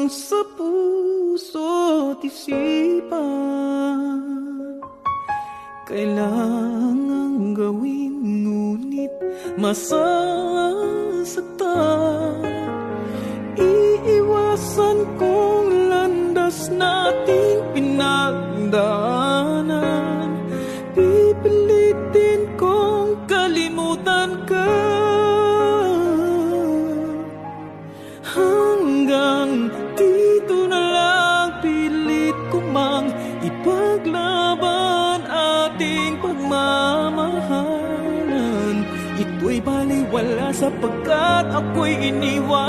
sa puso't isipan. Kailangang gawin ngunit masasaktan. Iiwasan kong landas nating pinagdaanan. Pipilitin kong kalimutan ka. Hanggang dito na lang, pilit ko mang ipaglaban ating pagmamahalan. Ito'y baliwala sapagkat ako'y iniwan